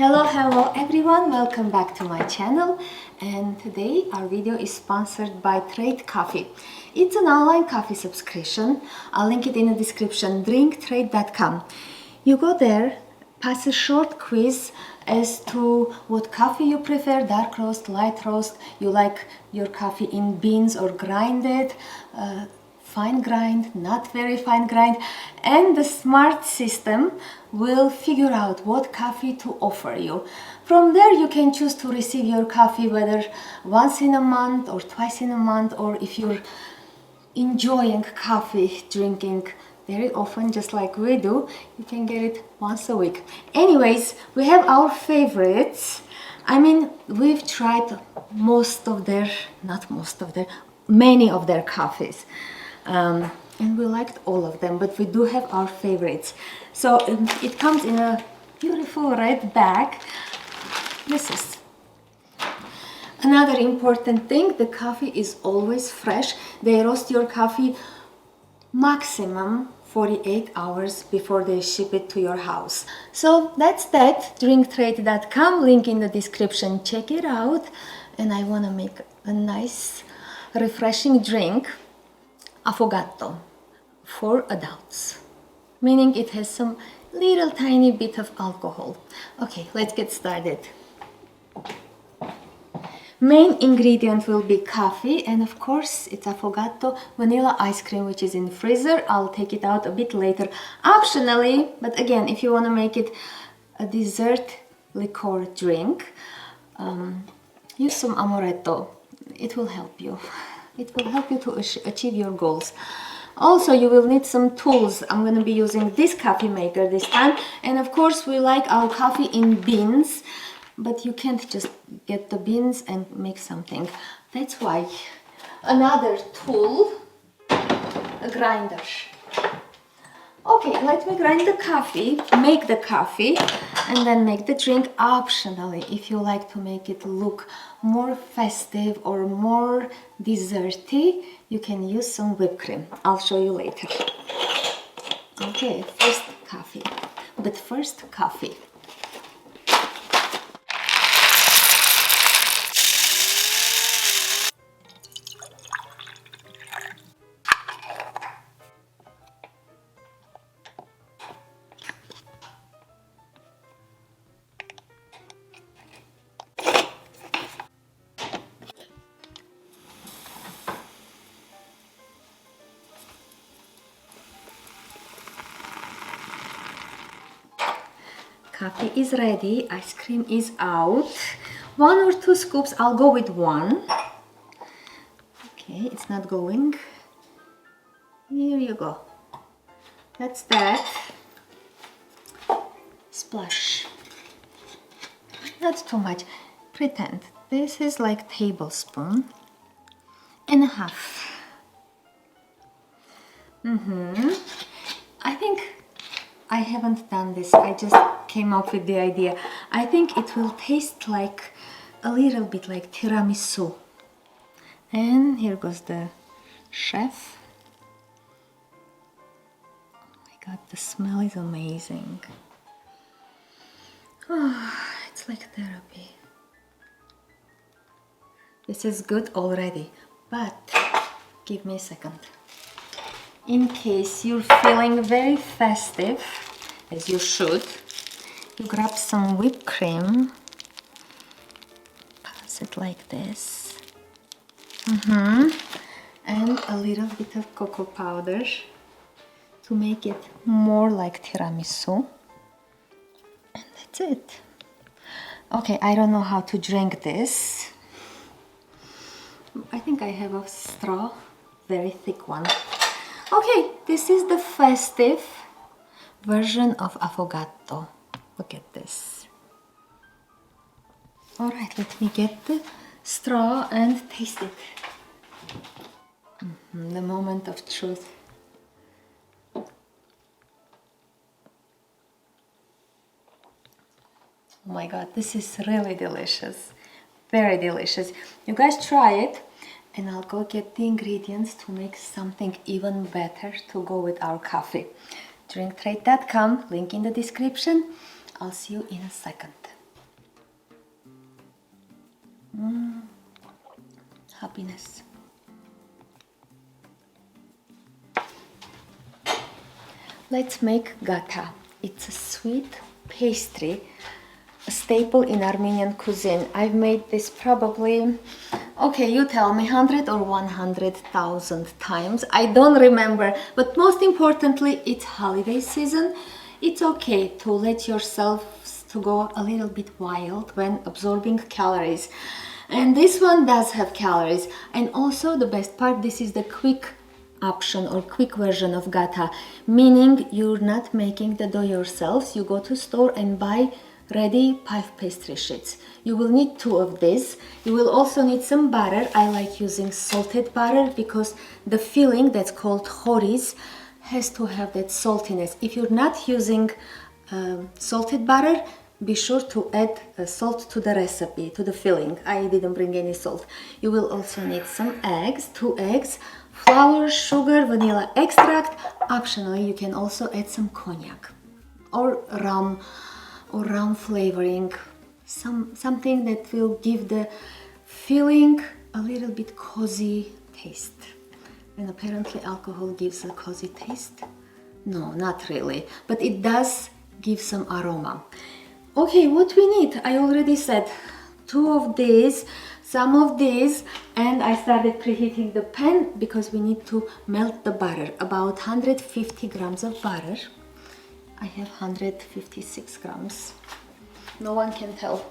Hello everyone, welcome back to my channel, and today our video is sponsored by Trade Coffee. It's an online coffee subscription. I'll link it in the description, drinktrade.com. You go there, pass a short quiz as to what coffee you prefer, dark roast, light roast, you like your coffee in beans or grinded, fine grind, not very fine grind, and the smart system will figure out what coffee to offer you. From there you can choose to receive your coffee whether once in a month or twice in a month, or if you're enjoying coffee drinking very often just like we do, you can get it once a week. Anyways, we have our favorites. I mean, we've tried many of their coffees. And we liked all of them, but we do have our favorites. So it comes in a beautiful red bag. This is another important thing. The coffee is always fresh. They roast your coffee maximum 48 hours before they ship it to your house. So that's that. drinktrade.com, link in the description. Check it out. And I want to make a nice refreshing drink, affogato, for adults, meaning it has some little tiny bit of alcohol. Okay, let's get started. Main ingredient will be coffee, and of course it's affogato vanilla ice cream, which is in the freezer. I'll take it out a bit later, optionally, but again, if you want to make it a dessert liqueur drink, use some amaretto. It will help you. It will help you to achieve your goals. Also, you will need some tools. I'm going to be using this coffee maker this time. And of course, we like our coffee in beans, but you can't just get the beans and make something. That's why another tool, a grinder. Okay, let me grind the coffee, make the coffee, and then make the drink. Optionally, if you like to make it look more festive or more desserty, you can use some whipped cream. I'll show you later. Okay, first coffee. But first, coffee. Coffee is ready, ice cream is out. 1 or 2 scoops, I'll go with 1. Okay, it's not going. Here you go. That's that. Splash. Not too much. Pretend. This is like tablespoon and a half. I think I haven't done this. I just came up with the idea. I think it will taste like a little bit like tiramisu. And here goes the chef. Oh my god, the smell is amazing. Oh, it's like therapy. This is good already, but give me a second. In case you're feeling very festive, as you should, you grab some whipped cream, pass it like this, and a little bit of cocoa powder to make it more like tiramisu, and that's it. Okay, I don't know how to drink this. I think I have a straw, very thick one. Okay, this is the festive version of affogato. Look at this. Alright, let me get the straw and taste it. The moment of truth. Oh my god, this is really delicious. Very delicious. You guys try it. And I'll go get the ingredients to make something even better to go with our coffee. drinktrade.com, link in the description. I'll see you in a second. Happiness. Let's make Gata. It's a sweet pastry, a staple in Armenian cuisine. I've made this probably, okay, you tell me, 100 or 100,000 times. I don't remember, but most importantly, it's holiday season. It's okay to let yourself to go a little bit wild when absorbing calories. And this one does have calories. And also the best part, this is the quick option or quick version of Gata, meaning you're not making the dough yourselves. You go to store and buy ready puff pastry sheets. You will need 2 of these. You will also need some butter. I like using salted butter because the filling that's called choris has to have that saltiness. If you're not using salted butter, be sure to add salt to the recipe, to the filling. I didn't bring any salt. You will also need some eggs, 2 eggs, flour, sugar, vanilla extract. Optionally, you can also add some cognac or rum flavoring, something that will give the filling a little bit cozy taste. And apparently alcohol gives a cozy taste. No, not really, but it does give some aroma. Okay, what we need, I already said 2 of these, some of these, and I started preheating the pan because we need to melt the butter. About 150 grams of butter. I have 156 grams. No one can tell.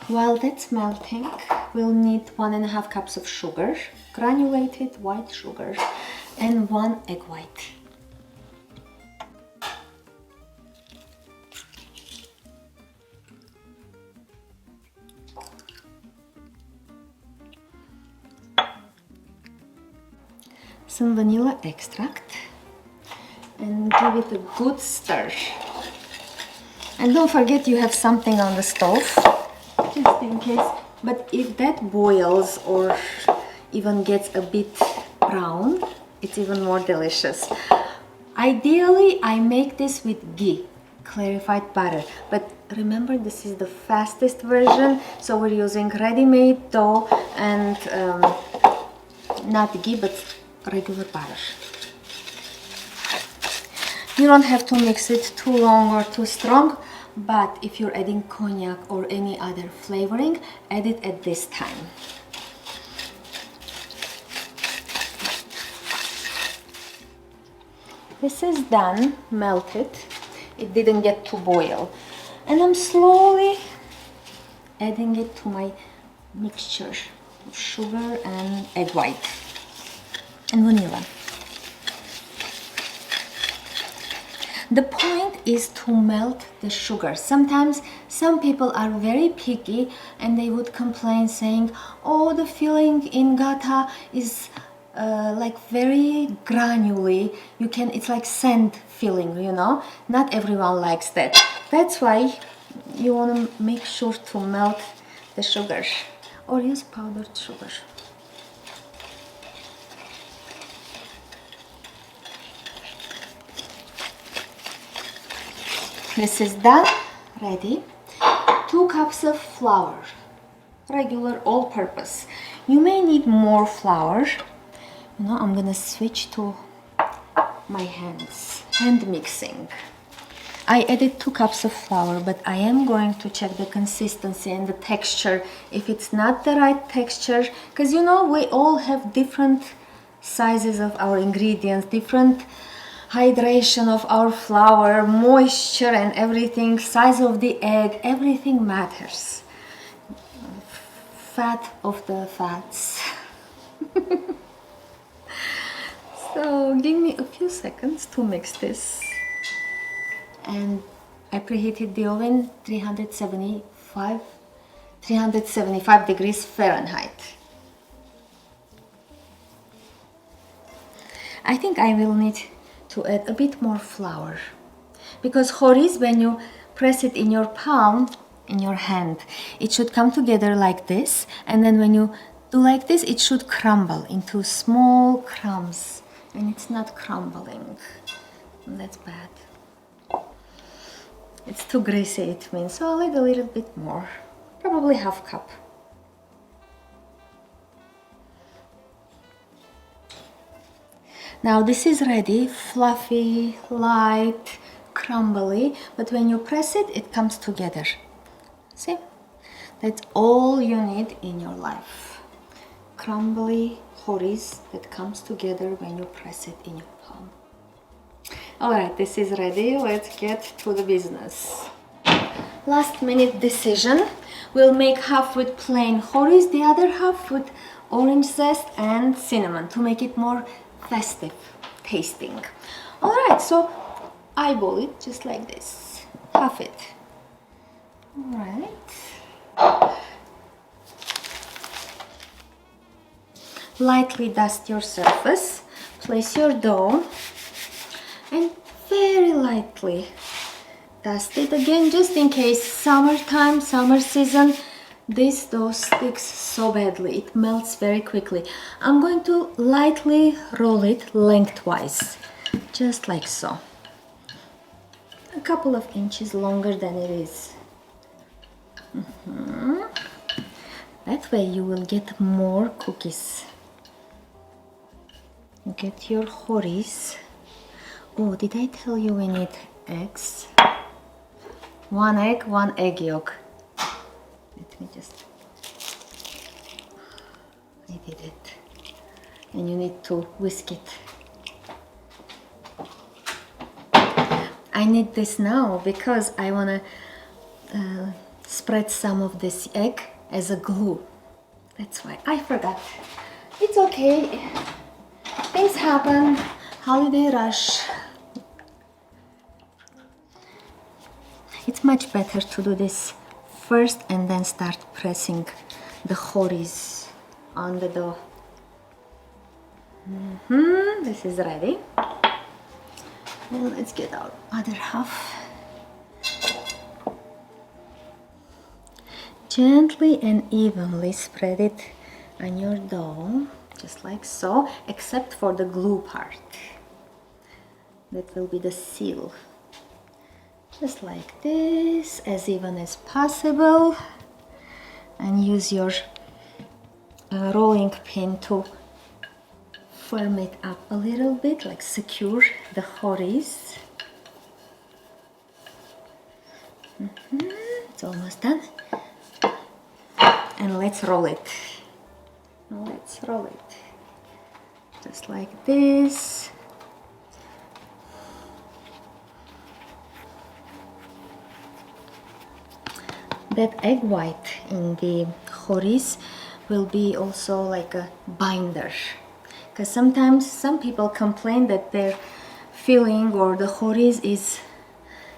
While that's melting, we'll need 1.5 cups of sugar, granulated white sugar, and 1 egg white. Some vanilla extract and give it a good stir. And don't forget you have something on the stove, just in case. But if that boils or even gets a bit brown, it's even more delicious. Ideally, I make this with ghee, clarified butter. But remember, this is the fastest version, so we're using ready-made dough and not ghee, but regular butter. You don't have to mix it too long or too strong, but if you're adding cognac or any other flavoring, add it at this time. This is done, melted. It didn't get to boil. And I'm slowly adding it to my mixture of sugar and egg white and vanilla. The point is to melt the sugar. Sometimes some people are very picky and they would complain saying, oh, the filling in Gata is like very granular. It's like sand filling, you know. Not everyone likes that. That's why you want to make sure to melt the sugar or use powdered sugar. This is done, ready. 2 cups of flour, regular all-purpose. You may need more flour. You know, I'm gonna switch to my hands, hand mixing. I added 2 cups of flour, but I am going to check the consistency and the texture. If it's not the right texture, because you know, we all have different sizes of our ingredients, different hydration of our flour, moisture and everything, size of the egg, everything matters. Fat of the fats. So give me a few seconds to mix this. And I preheated the oven 375 degrees Fahrenheit. I think I will need to add a bit more flour, because choris, when you press it in your palm, in your hand, it should come together like this, and then when you do like this, it should crumble into small crumbs, and it's not crumbling. That's bad. It's too greasy, it means, so I'll add a little bit more, probably half cup. Now this is ready, fluffy, light, crumbly, but when you press it, it comes together. See? That's all you need in your life. Crumbly horis that comes together when you press it in your palm. Alright, this is ready. Let's get to the business. Last minute decision. We'll make half with plain horis, the other half with orange zest and cinnamon to make it more festive tasting. Alright, so eyeball it just like this. Half it. Alright. Lightly dust your surface. Place your dough and very lightly dust it again, just in case summertime, summer season, this dough sticks so badly, it melts very quickly. I'm going to lightly roll it lengthwise, just like so. A couple of inches longer than it is. That way you will get more cookies. Get your horis. Oh, did I tell you we need eggs? 1 egg, 1 egg yolk. Let me just... I did it. And you need to whisk it. I need this now because I want to spread some of this egg as a glue. That's why I forgot. It's okay. Things happen. Holiday rush. It's much better to do this first and then start pressing the horis on the dough. This is ready. Now let's get our other half. Gently and evenly spread it on your dough, just like so, except for the glue part. That will be the seal. Just like this, as even as possible, and use your rolling pin to firm it up a little bit, like secure the horis. It's almost done. And let's roll it. Let's roll it. Just like this. That egg white in the horis will be also like a binder, because sometimes some people complain that their filling or the horis is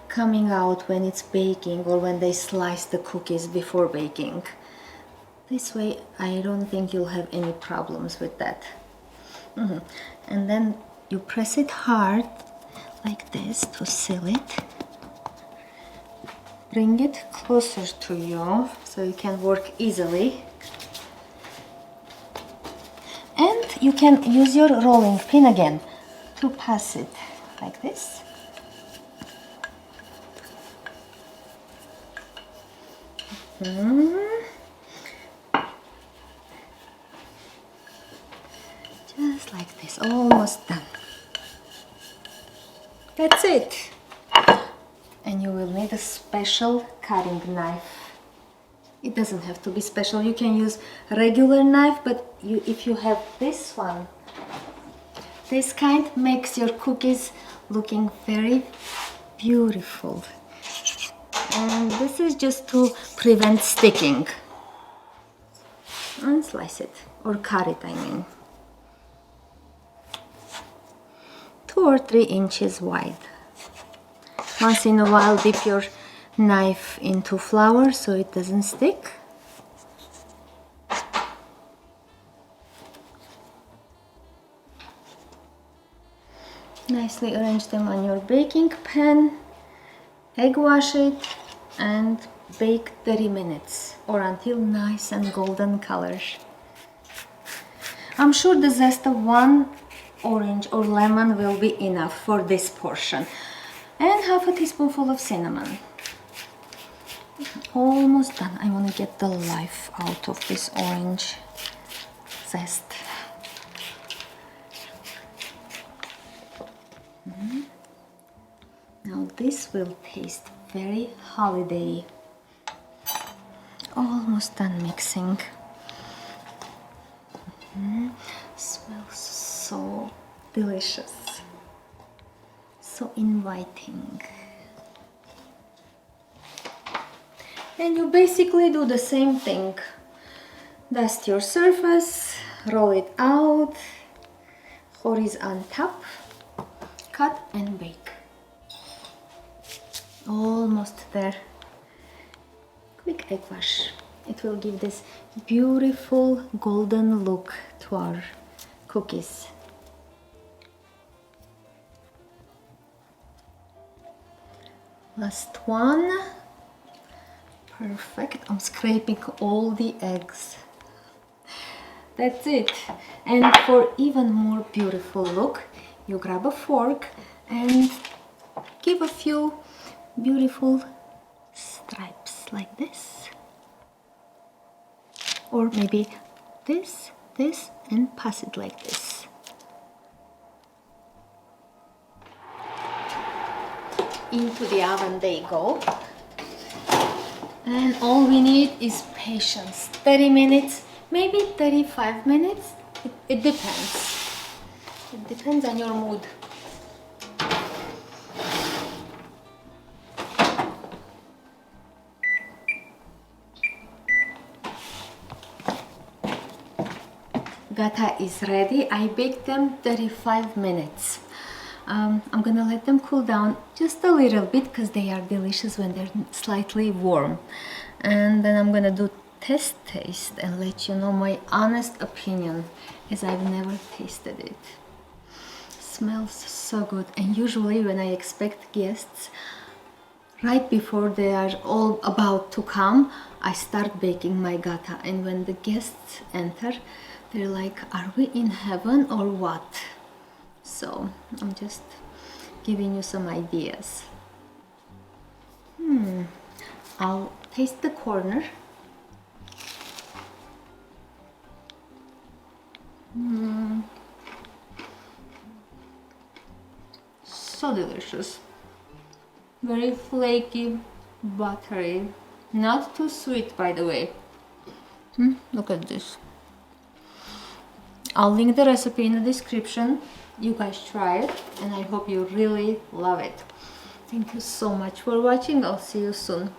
coming out when it's baking or when they slice the cookies before baking. This way I don't think you'll have any problems with that. And then you press it hard like this to seal it. Bring it closer to you so you can work easily. And you can use your rolling pin again to pass it like this. Just like this, almost done. That's it. And you will need a special cutting knife. It doesn't have to be special, you can use a regular knife, but if you have this one, this kind makes your cookies looking very beautiful. And this is just to prevent sticking. And slice it, or cut it, I mean. 2 or 3 inches wide. Once in a while dip your knife into flour so it doesn't stick. Nicely arrange them on your baking pan, egg wash it, and bake 30 minutes or until nice and golden color. I'm sure the zest of 1 orange or lemon will be enough for this portion. And half a teaspoonful of cinnamon. Almost done. I want to get the life out of this orange zest. Now this will taste very holiday. Almost done mixing. Smells so delicious, so inviting. And you basically do the same thing. Dust your surface, roll it out, horizontal on top, cut and bake. Almost there. Quick egg wash. It will give this beautiful golden look to our cookies. Last one. Perfect. I'm scraping all the eggs. That's it. And for even more beautiful look, you grab a fork and give a few beautiful stripes like this. Or maybe this, and pass it like this. Into the oven they go. And all we need is patience. 30 minutes, maybe 35 minutes. It depends. It depends on your mood. Gata is ready. I baked them 35 minutes. I'm gonna let them cool down just a little bit because they are delicious when they're slightly warm. And then I'm gonna do taste and let you know my honest opinion, as I've never tasted it. Smells so good, and usually when I expect guests, right before they are all about to come, I start baking my Gata, and when the guests enter, they're like, are we in heaven or what? So I'm just giving you some ideas. I'll taste the corner. So delicious. Very flaky, buttery. Not too sweet, by the way. Look at this. I'll link the recipe in the description. You guys try it, and I hope you really love it. Thank you so much for watching. I'll see you soon.